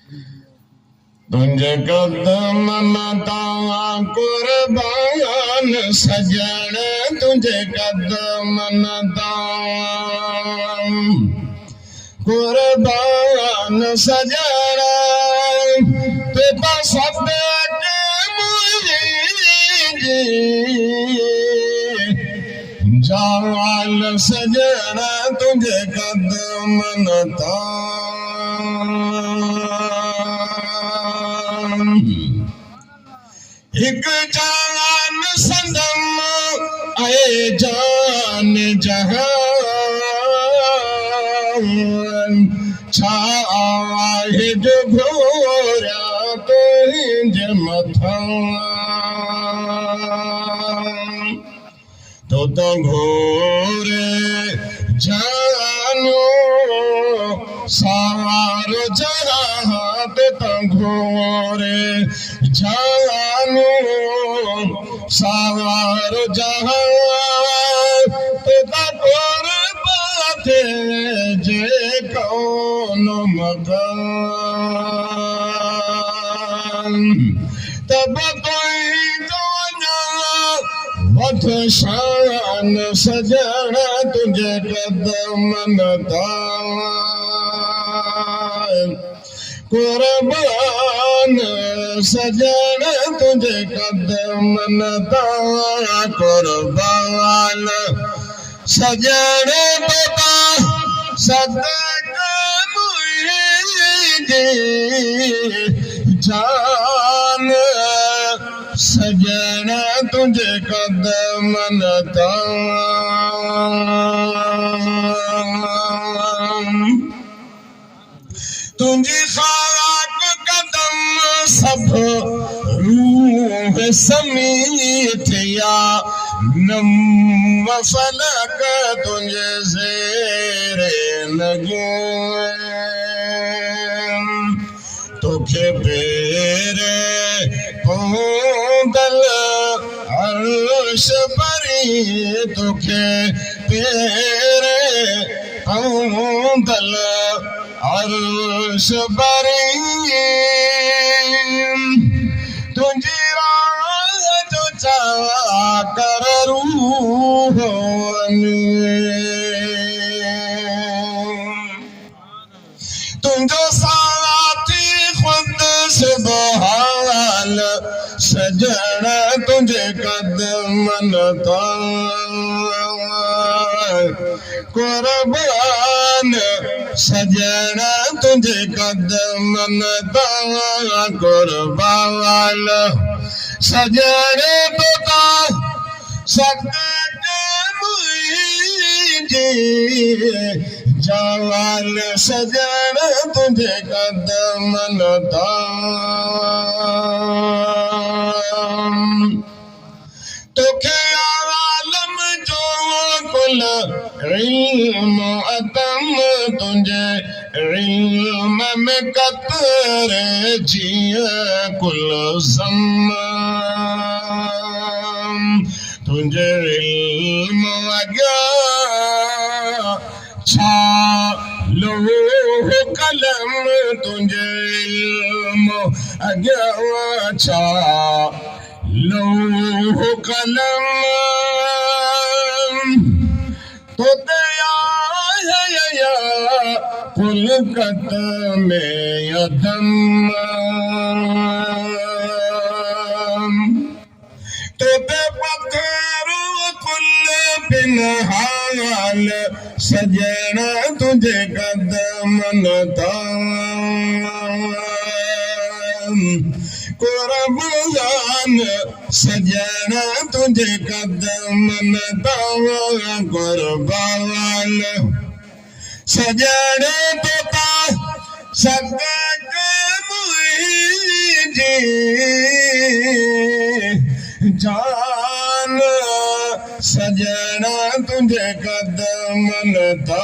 तुझे कदम नता कुर्बान सजण तुझे कदम नता कुर्बान सजण तेता सब जाल सजण तुझे कदम नता एक जान सदम आए जान जहान छाए जो घोरा तुझे मथा तो घोरे जानो सार जहाँ ते घोरे जानो सार जहाँ ते तोर बाते जे कौन मकान तब वथ शान सजण तुझे कदम नता कुर्बान सजण तुझे कदम नता कुर्बान सजण बता सदक मुझे जान सजण तुझे कदम नता तुझी खाक कदम सब रूह समीत या नम फलक तुझे ज़ेरे लगे तुखे पेरे दल अर्श परी तुखे पेरे दल अर्श परी तुझी राह जो चाह कर रूह तुझो साथी खुद से बहाल सजण तुझे कदम नता कुर्बान सजण तुझे कदम नता कुर्बान सजण बता सदक मुझे जाल सजण तुझे कदम नता तुखे आलम जो कुल इल्म अतम तुझे इल्म में कतरे जिया कुल ज़मान तुझे इल्म अगा छा लोह कलम तुझे इल्म अगा छा लोह कलम तो दया पुलकत में यदम तो पत्थरो कुल बिनहाल सजण तुझे कदम नता कुर्बान सजण तुझे कदम नता कुर्बान सजण बता सदक मुझे जान सजण तुझे कदम नता